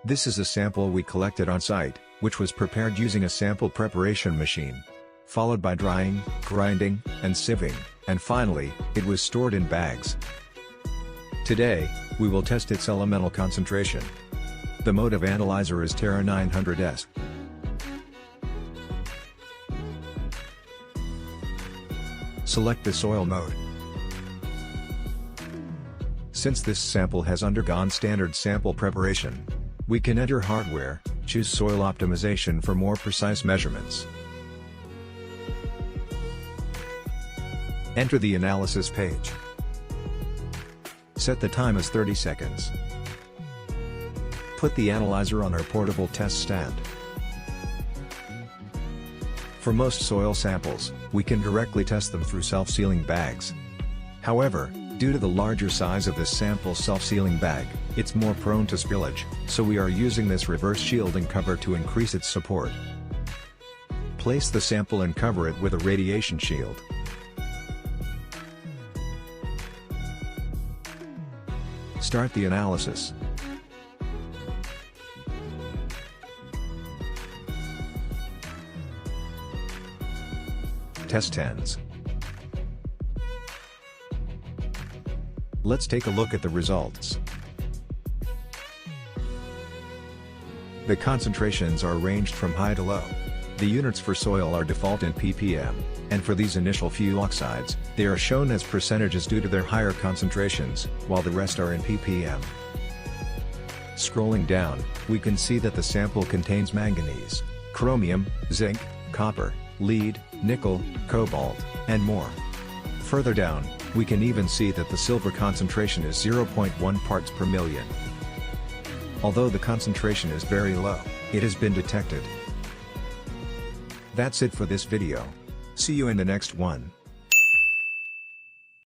This is a sample we collected on site, which was prepared using a sample preparation machine. Followed by drying, grinding, and sieving, and finally, it was stored in bags. Today, we will test its elemental concentration. The mode of analyzer is Terra 900S. Select the soil mode. Since this sample has undergone standard sample preparation, we can enter hardware, choose soil optimization for more precise measurements. Enter the analysis page. Set the time as 30 seconds. Put the analyzer on our portable test stand. For most soil samples, we can directly test them through self-sealing bags. However, due to the larger size of this sample self-sealing bag, it's more prone to spillage, so we are using this reverse shielding cover to increase its support. Place the sample and cover it with a radiation shield. Start the analysis. Test ends. Let's take a look at the results. The concentrations are ranged from high to low. The units for soil are default in PPM, and for these initial few oxides, they are shown as percentages due to their higher concentrations, while the rest are in PPM. Scrolling down, we can see that the sample contains manganese, chromium, zinc, copper, lead, nickel, cobalt, and more. Further down, we can even see that the silver concentration is 0.1 parts per million. Although the concentration is very low, it has been detected. That's it for this video. See you in the next one.